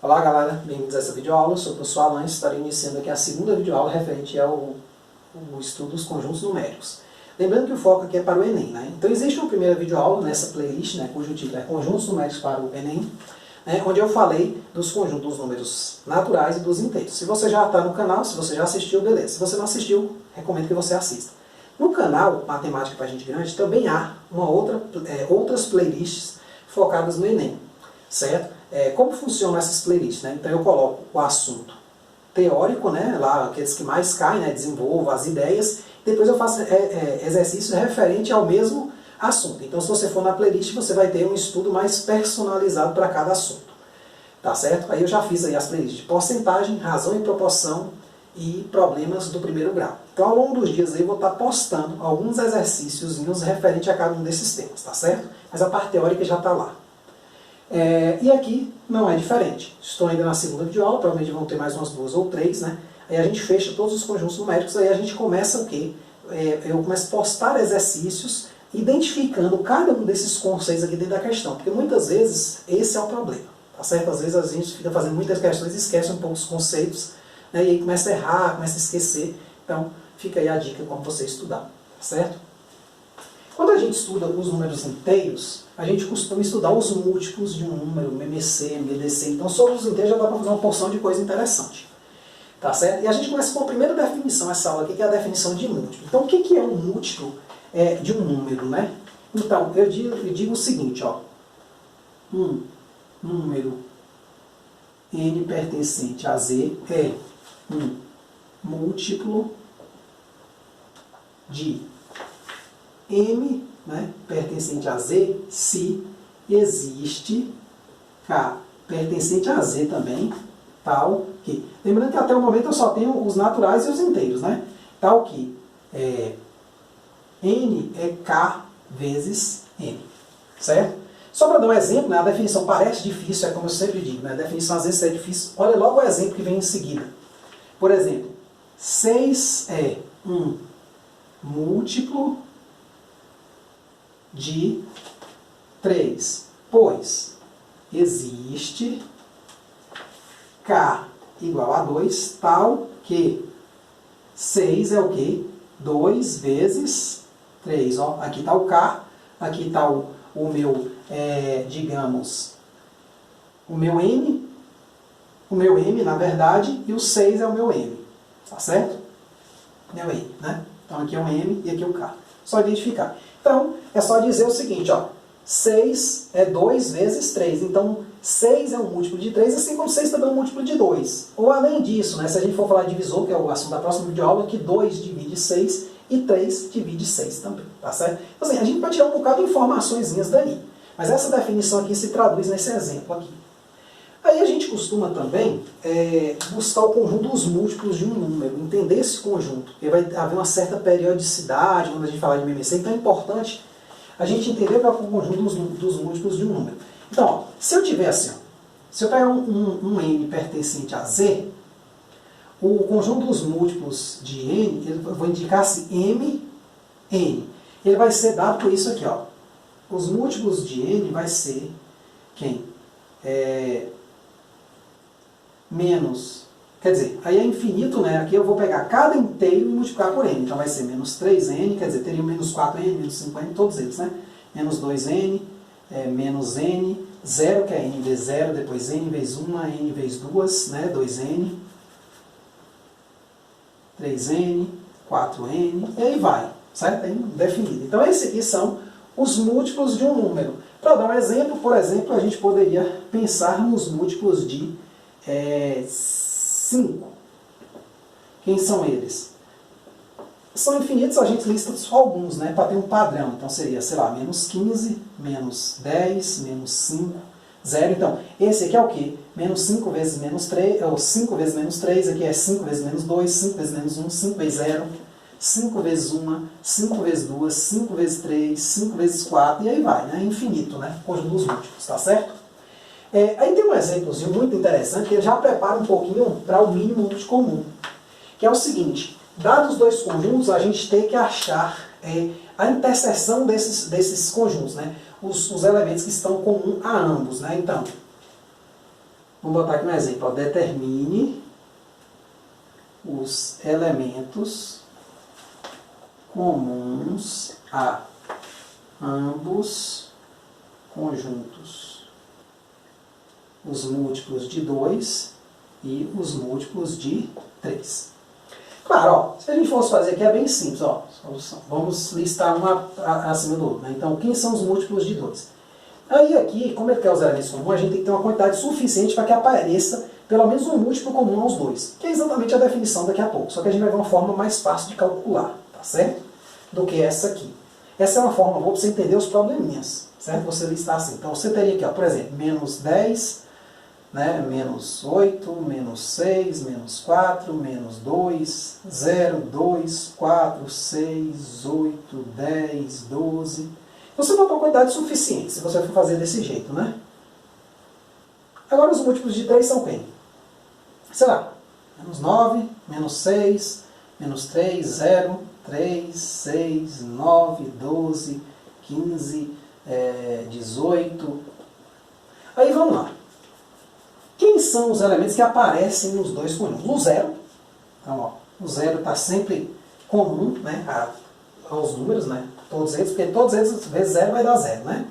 Olá galera, bem-vindos a essa videoaula. Eu sou o professor Alan e estarei iniciando aqui a segunda videoaula referente ao estudo dos conjuntos numéricos. Lembrando que o foco aqui é para o Enem, né? Então existe uma primeira videoaula nessa playlist, né, cujo título é Conjuntos Numéricos para o Enem, né, onde eu falei dos conjuntos dos números naturais e dos inteiros. Se você já está no canal, se você já assistiu, beleza. Se você não assistiu, recomendo que você assista. No canal Matemática para Gente Grande também há outras playlists focadas no Enem, certo? Como funcionam essas playlists, né? Então eu coloco o assunto teórico, né? Lá aqueles que mais caem, né? Desenvolvo as ideias. Depois eu faço exercícios referente ao mesmo assunto. Então se você for na playlist, você vai ter um estudo mais personalizado para cada assunto. Tá certo? Aí eu já fiz aí as playlists de porcentagem, razão e proporção e problemas do primeiro grau. Então ao longo dos dias aí eu vou estar postando alguns exercícios referente a cada um desses temas, tá certo? Mas a parte teórica já está lá. E aqui não é diferente. Estou ainda na segunda videoaula, provavelmente vão ter mais umas 2 ou 3, né? Aí a gente fecha todos os conjuntos numéricos, aí a gente começa o quê? Eu começo a postar exercícios identificando cada um desses conceitos aqui dentro da questão, porque muitas vezes esse é o problema, tá certo? Às vezes a gente fica fazendo muitas questões e esquece um pouco os conceitos, né? E aí começa a errar, começa a esquecer. Então fica aí a dica como você estudar, tá certo? Quando a gente estuda os números inteiros, a gente costuma estudar os múltiplos de um número, MMC, MDC. Então, sobre os inteiros já dá para fazer uma porção de coisa interessante. Tá certo? E a gente começa com a primeira definição, essa aula aqui, que é a definição de múltiplo. Então, o que é um múltiplo de um número, né? Então, eu digo o seguinte, ó. Um número n pertencente a z é um múltiplo de m, né, pertencente a z, se existe k pertencente a z também, tal que... Lembrando que até o momento eu só tenho os naturais e os inteiros, né? Tal que n é k vezes n, certo? Só para dar um exemplo, né, a definição parece difícil, é como eu sempre digo, né? A definição às vezes é difícil. Olha logo o exemplo que vem em seguida. Por exemplo, 6 é um múltiplo de 3, pois existe k igual a 2, tal que 6 é o quê? 2 vezes 3. Ó, aqui está o k, aqui está o meu, digamos, o meu m, na verdade, e o 6 é o meu m, tá certo? Meu m, né? Então aqui é o m e aqui é o k. Só identificar. Então, é só dizer o seguinte, ó, 6 é 2 vezes 3, então 6 é um múltiplo de 3, assim como 6 também é um múltiplo de 2. Ou além disso, né, se a gente for falar de divisor, que é o assunto da próxima videoaula, que 2 divide 6 e 3 divide 6 também, tá certo? Então, assim, a gente pode tirar um bocado de informaçõezinhas daí, mas essa definição aqui se traduz nesse exemplo aqui. Aí a gente costuma também buscar o conjunto dos múltiplos de um número, entender esse conjunto, porque vai haver uma certa periodicidade quando a gente falar de MMC, então é importante a gente entender qual é o conjunto dos múltiplos de um número. Então, ó, se eu tiver assim, ó, se eu pegar um n pertencente a z, o conjunto dos múltiplos de n, eu vou indicar assim, m, n. Ele vai ser dado por isso aqui, ó. Os múltiplos de n vai ser quem? Menos, quer dizer, aí é infinito, né? Aqui eu vou pegar cada inteiro e multiplicar por n. Então vai ser menos 3n, quer dizer, teria menos 4n, menos 5n, todos eles, né? Menos 2n, menos n, 0, que é n vezes 0, depois n vezes 1, n vezes 2, né? 2n, 3n, 4n, e aí vai, certo? É indefinido. Então esses aqui são os múltiplos de um número. Para dar um exemplo, por exemplo, a gente poderia pensar nos múltiplos de 5. Quem são eles? São infinitos, a gente lista só alguns, né, para ter um padrão. Então seria, sei lá, menos 15, menos 10, menos 5, 0. Então, esse aqui é o quê? Menos 5 vezes menos 3, ou 5 vezes menos 3, aqui é 5 vezes menos 2, 5 vezes menos 1, 5 vezes 0, 5 vezes 1, 5 vezes 2, 5 vezes 3, 5 vezes 4, e aí vai, né? Infinito, né? Conjunto dos múltiplos, tá certo? Aí tem um exemplozinho muito interessante que ele já prepara um pouquinho para o mínimo múltiplo comum, que é o seguinte: dados dois conjuntos, a gente tem que achar a interseção desses conjuntos, né? Os elementos que estão comuns a ambos, né? Então, Vamos botar aqui um exemplo. Ó, determine os elementos comuns a ambos conjuntos. Os múltiplos de 2 e os múltiplos de 3. Claro, ó, se a gente fosse fazer aqui é bem simples. Ó, vamos listar uma acima do outro. Né? Então, quem são os múltiplos de 2? Aí aqui, como ele quer os elementos comuns, a gente tem que ter uma quantidade suficiente para que apareça pelo menos um múltiplo comum aos dois, que é exatamente a definição daqui a pouco. Só que a gente vai ver uma forma mais fácil de calcular, tá certo? Do que essa aqui. Essa é uma forma boa para você entender os probleminhas, certo? Você listar assim. Então você teria aqui, ó, por exemplo, menos 10, né, menos 8, menos 6, menos 4, menos 2, 0, 2, 4, 6, 8, 10, 12. Você botou uma quantidade suficiente, se você for fazer desse jeito, né? Agora os múltiplos de 3 são quem? Sei lá, menos 9, menos 6, menos 3, 0, 3, 6, 9, 12, 15, 18. Aí vamos lá. Quem são os elementos que aparecem nos dois conjuntos? O 0. Então, ó, o 0 está sempre comum, né, aos números, né? Todos eles, porque todos eles vezes 0 vai dar 0, né?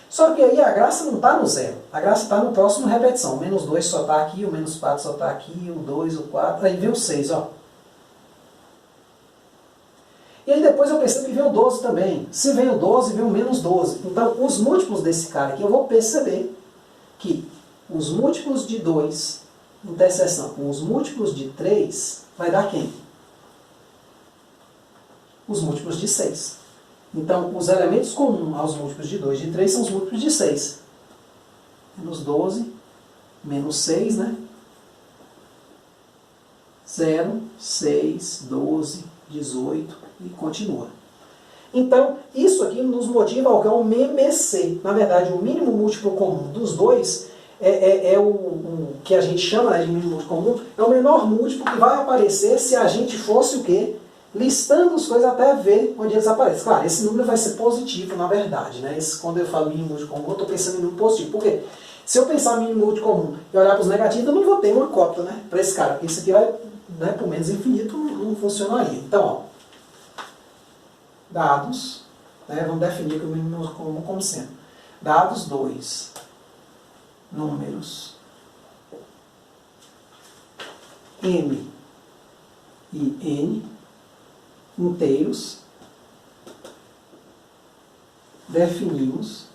Só que aí a graça não está no 0. A graça está no próximo repetição. O menos 2 só está aqui, o menos 4 só está aqui, o 2, o 4, aí vem o 6, ó. E aí depois eu percebo que vem o 12 também. Se vem o 12, vem o menos 12. Então, os múltiplos desse cara aqui, eu vou perceber que os múltiplos de 2, interseção com os múltiplos de 3, vai dar quem? Os múltiplos de 6. Então, os elementos comuns aos múltiplos de 2 e de 3 são os múltiplos de 6. Menos 12, menos 6, né? 0, 6, 12, 18 e continua. Então, isso aqui nos motiva ao que é o MMC. Na verdade, o mínimo múltiplo comum dos dois é o que a gente chama, né, de mínimo múltiplo comum, é o menor múltiplo que vai aparecer se a gente fosse o quê? Listando as coisas até ver onde eles aparecem. Claro, esse número vai ser positivo, na verdade. Né? Quando eu falo mínimo múltiplo comum, eu estou pensando em número positivo. Por quê? Se eu pensar em mínimo múltiplo comum e olhar para os negativos, eu não vou ter uma cópia, né, para esse cara. Porque isso aqui vai, né, por menos infinito, não funcionaria. Então, ó, dados, né, vamos definir aqui o mínimo múltiplo comum como sendo dados 2, números M e N, inteiros, definimos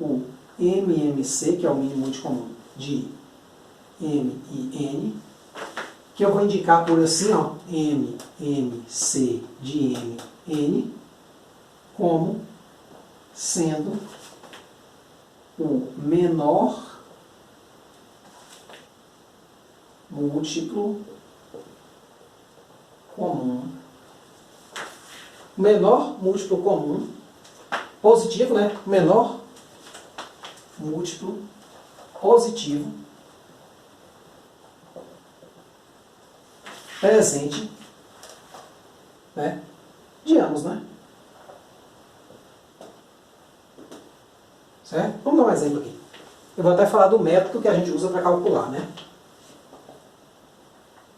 o MMC, que é o mínimo múltiplo comum de M e N, que eu vou indicar por assim, ó, MMC de M, N, como sendo o menor múltiplo comum. O menor múltiplo comum, positivo, né? O menor múltiplo positivo presente, né, de ambos, né? Certo? Vamos dar um exemplo aqui. Eu vou até falar do método que a gente usa para calcular, né?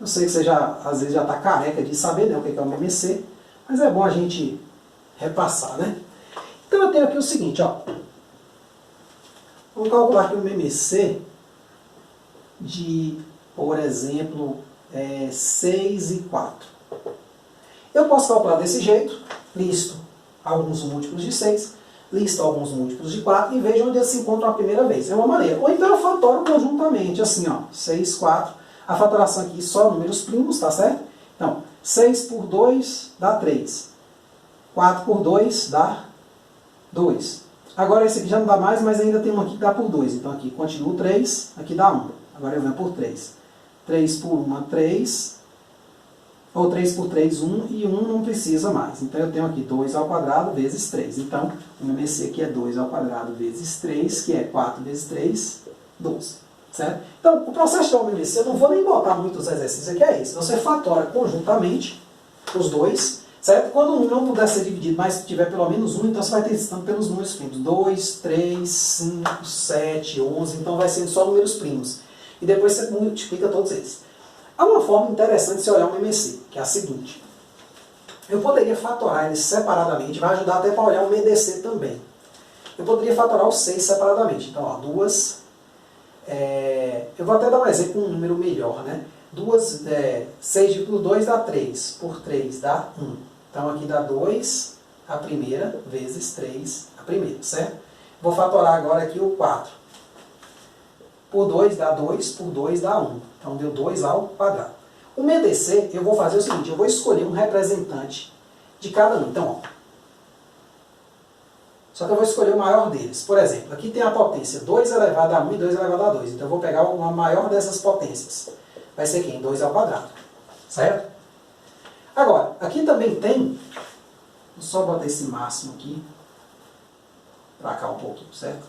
Eu sei que você já, às vezes, já está careca de saber, né, o que é o MMC, mas é bom a gente repassar, né? Então eu tenho aqui o seguinte, ó. Vamos calcular aqui o MMC de, por exemplo, 6 e 4. Eu posso calcular desse jeito, listo alguns múltiplos de 6, listo alguns múltiplos de 4 e vejo onde eles se encontram a primeira vez. É uma maneira. Ou então eu fatoro conjuntamente, assim, ó, 6, 4. A fatoração aqui só números primos, tá certo? Então, 6 por 2 dá 3. 4 por 2 dá 2. Agora esse aqui já não dá mais, mas ainda tem um aqui que dá por 2. Então aqui continua 3, aqui dá 1. Agora eu venho por 3. 3 por 1, 3. Ou 3 por 3, 1. E 1 não precisa mais. Então eu tenho aqui 2 ao quadrado vezes 3. Então o MMC aqui é 2 ao quadrado vezes 3, que é 4 vezes 3, 12. Certo? Então, o processo de MMC, eu não vou nem botar muitos exercícios aqui, é esse. Você fatora conjuntamente os dois Certo? Quando um número não puder ser dividido, mas tiver pelo menos 1, então você vai testando pelos números primos. 2, 3, 5, 7, 11, então vai sendo só números primos. E depois você multiplica todos eles. Há uma forma interessante de você olhar um MMC, que é a seguinte. Eu poderia fatorar eles separadamente, vai ajudar até para olhar o MDC também. Eu poderia fatorar os 6 separadamente. Então, ó, 2... eu vou até dar um exemplo com um número melhor, né? 6 por 2 dá 3, por 3 dá 1. Então aqui dá 2 a primeira vezes 3 a primeira, certo? Vou fatorar agora aqui o 4. Por 2 dá 2, por 2 dá 1. Então deu 2 ao quadrado. O MDC, eu vou fazer o seguinte, eu vou escolher um representante de cada um. Então, ó, só que eu vou escolher o maior deles. Por exemplo, aqui tem a potência 2 elevado a 1 e 2 elevado a 2. Então eu vou pegar uma maior dessas potências. Vai ser quem? 2 ao quadrado. Certo? Agora, aqui também tem... Vou só botar esse máximo aqui. Para cá um pouquinho, certo?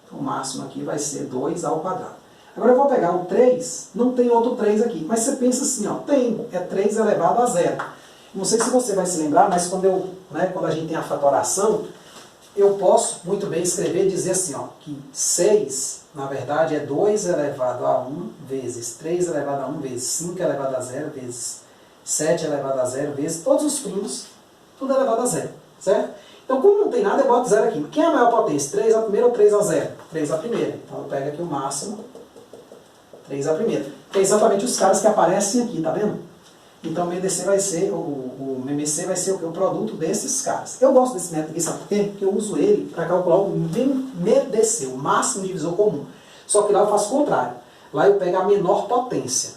Então, o máximo aqui vai ser 2 ao quadrado. Agora eu vou pegar o 3. Não tem outro 3 aqui. Mas você pensa assim, ó. Tem. É 3 elevado a 0. Não sei se você vai se lembrar, mas quando a gente tem a fatoração... Eu posso muito bem escrever e dizer assim, ó, que 6, na verdade, é 2 elevado a 1 vezes 3 elevado a 1 vezes 5 elevado a 0 vezes 7 elevado a 0 vezes todos os primos, tudo elevado a 0, certo? Então, como não tem nada, eu boto 0 aqui. Quem é a maior potência? 3 a primeira ou 3 a 0? 3 a primeira. Então, eu pego aqui o máximo, 3 a primeira. Que é exatamente os caras que aparecem aqui, tá vendo? Então, o MDC vai ser, o MMC vai ser o produto desses caras. Eu gosto desse método aqui, sabe por quê? Porque eu uso ele para calcular o MDC, o máximo divisor comum. Só que lá eu faço o contrário. Lá eu pego a menor potência.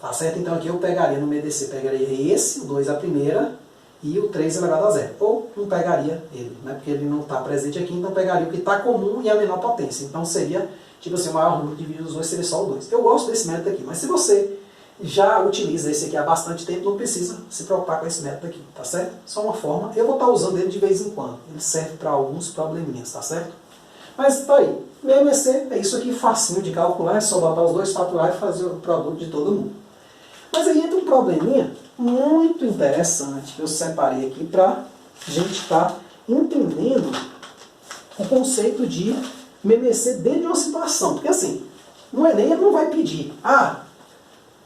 Tá certo? Então aqui eu pegaria no MDC, pegaria esse, o 2 a primeira, e o 3 elevado a 0. Ou não pegaria ele, né? Porque ele não está presente aqui, então pegaria o que está comum e a menor potência. Então seria, tipo assim, o maior número de divisores seria só o 2. Eu gosto desse método aqui, mas se você já utiliza esse aqui há bastante tempo, não precisa se preocupar com esse método aqui, tá certo? Só uma forma, eu vou estar usando ele de vez em quando, ele serve para alguns probleminhas, tá certo? Mas tá aí, MMC é isso aqui facinho de calcular, é só botar os dois faturar e fazer o produto de todo mundo. Mas aí entra um probleminha muito interessante que eu separei aqui para a gente estar entendendo o conceito de MMC dentro de uma situação, porque assim, no Enem ele não vai pedir,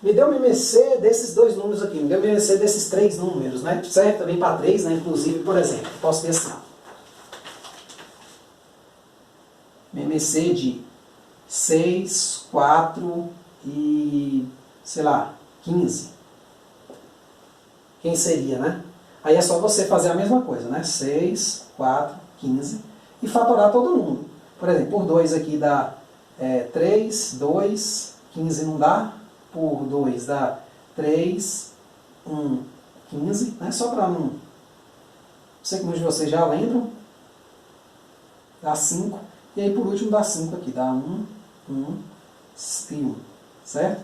me deu o MMC desses dois números aqui, me deu o MMC desses 3 números, né? Certo? Também para 3, né? Inclusive, por exemplo, posso ter assim, ó. MMC de 6, 4 e, sei lá, 15. Quem seria, né? Aí é só você fazer a mesma coisa, né? 6, 4, 15 e fatorar todo mundo. Por exemplo, por 2 aqui dá 3, 2, 15 não dá. Por 2 dá 3, 1, 15, né? Só para não sei que muitos de vocês já lembram. Dá 5. E aí por último dá 5 aqui. Dá 1, 1 e 1. Certo?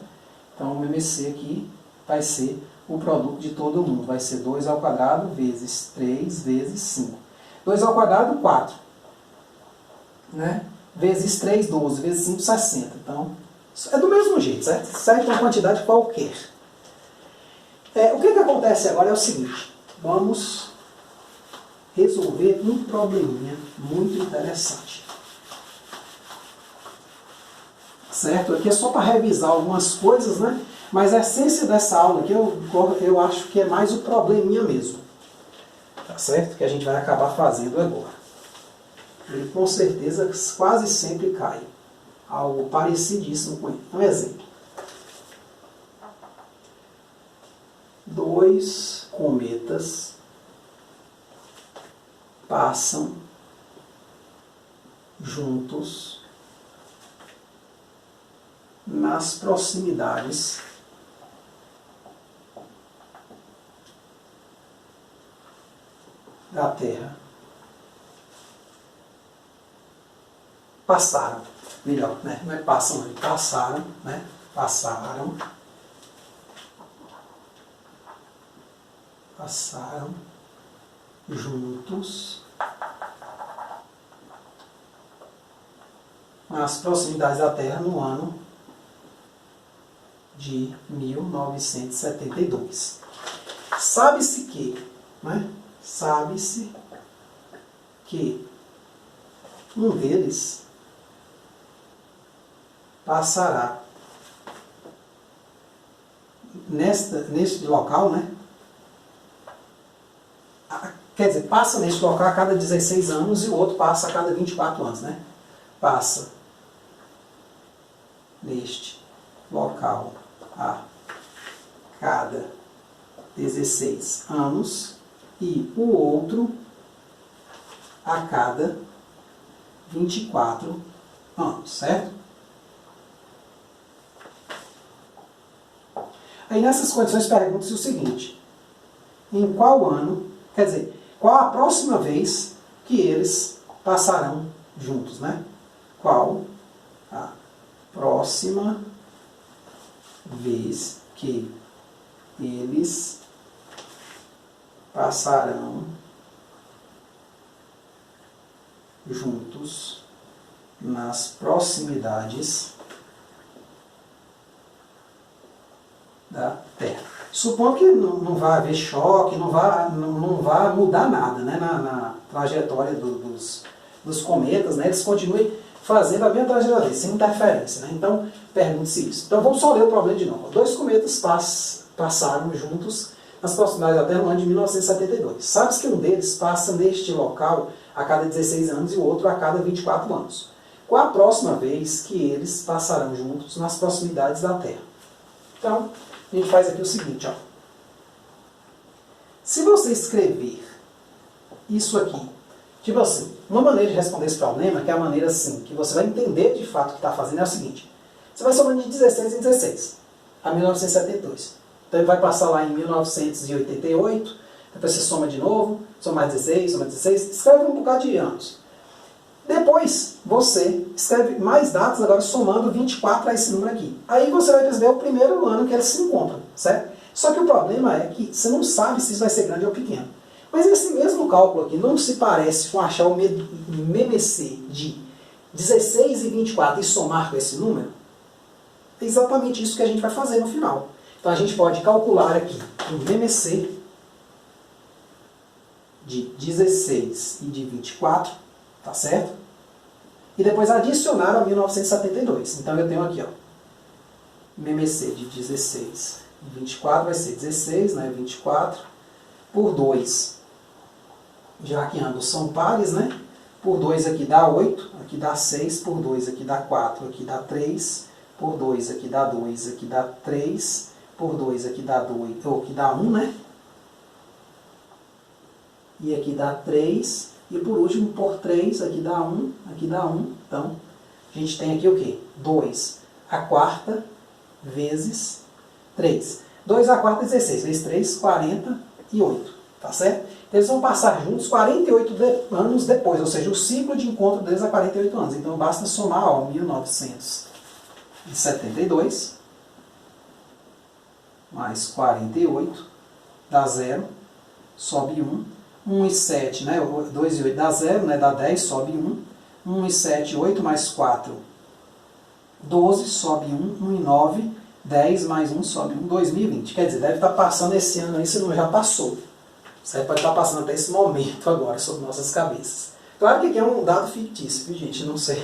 Então o MMC aqui vai ser o produto de todo mundo. Vai ser 2 ao quadrado vezes 3 vezes 5. 2 ao quadrado, 4. Né? Vezes 3, 12. Vezes 5, 60. Então... é do mesmo jeito, certo? Sai com uma quantidade qualquer. O que acontece agora é o seguinte. Vamos resolver um probleminha muito interessante. Certo? Aqui é só para revisar algumas coisas, né? Mas a essência dessa aula aqui eu acho que é mais o probleminha mesmo. Tá certo? Que a gente vai acabar fazendo agora. Ele com certeza quase sempre cai. Algo parecidíssimo com ele. Um exemplo. 2 cometas passam juntos nas proximidades da Terra. Passaram. Melhor, né? Não é passam, não. Passaram, né? Passaram juntos nas proximidades da Terra no ano de 1972. Sabe-se que né? Sabe-se que um deles passará neste local, né? Quer dizer, passa neste local a cada 16 anos e o outro passa a cada 24 anos, né? Passa neste local a cada 16 anos e o outro a cada 24 anos, certo? Aí nessas condições pergunta-se o seguinte: em qual ano, quer dizer, qual a próxima vez que eles passarão juntos, né? Qual a próxima vez que eles passarão juntos nas proximidades da Terra. Supondo que não vai haver choque, não vai mudar nada, né, na trajetória dos cometas, né, eles continuem fazendo a mesma trajetória, sem interferência. Né? Então, pergunte-se isso. Então, vamos só ler o problema de novo. 2 cometas passaram juntos nas proximidades da Terra no ano de 1972. Sabe-se que um deles passa neste local a cada 16 anos e o outro a cada 24 anos. Qual a próxima vez que eles passarão juntos nas proximidades da Terra? Então, a gente faz aqui o seguinte, ó. Se você escrever isso aqui, tipo assim, uma maneira de responder esse problema, que é a maneira assim, que você vai entender de fato o que está fazendo, é o seguinte: você vai somando de 16 em 16, a 1972. Então ele vai passar lá em 1988, depois você soma de novo, soma mais 16, soma 16, escreve um bocado de anos. Depois você escreve mais datas, agora somando 24 a esse número aqui. Aí você vai perceber o primeiro ano que eles se encontram, certo? Só que o problema é que você não sabe se isso vai ser grande ou pequeno. Mas esse mesmo cálculo aqui não se parece com achar o MMC de 16 e 24 e somar com esse número? É exatamente isso que a gente vai fazer no final. Então a gente pode calcular aqui o MMC de 16 e de 24, tá certo? E depois adicionar ao 1972. Então eu tenho aqui, ó, MMC de 16 e 24 vai ser 16, né, 24, por 2, já que ambos são pares, né? Por 2 aqui dá 8, aqui dá 6, por 2 aqui dá 4, aqui dá 3, por 2 aqui dá 2, aqui dá 3, por 2 aqui dá 2, ou aqui dá 1, né? E aqui dá 3, e por último, por 3, aqui dá 1, aqui dá 1. Então, a gente tem aqui o quê? 2 a quarta vezes 3. 2 a quarta, 16, vezes 3, 48. Tá certo? Então, eles vão passar juntos 48 anos depois, ou seja, o ciclo de encontro deles é 48 anos. Então, basta somar, ó, 1972 mais 48 dá 0, sobe 1. 1 e 7, né? 2 e 8 dá 0, né? Dá 10, sobe 1. 1 e 7, 8 mais 4, 12, sobe 1. 1 e 9, 10 mais 1, sobe 1, 2020. Quer dizer, deve estar passando esse ano aí, se não já passou. Isso pode estar passando até esse momento agora, sobre nossas cabeças. Claro que aqui é um dado fictício, viu, gente? Eu não sei.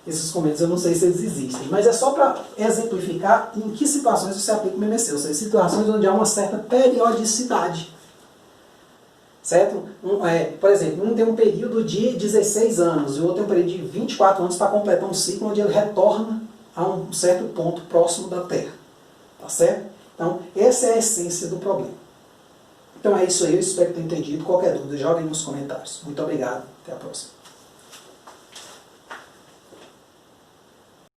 Esses comentários eu não sei se eles existem. Mas é só para exemplificar em que situações você aplica o MMC. Ou seja, situações onde há uma certa periodicidade. Certo? Por exemplo, um tem um período de 16 anos e o outro tem um período de 24 anos para completar um ciclo onde ele retorna a um certo ponto próximo da Terra. Tá certo? Então, essa é a essência do problema. Então é isso aí, eu espero que tenham entendido. Qualquer dúvida, joguem nos comentários. Muito obrigado, até a próxima.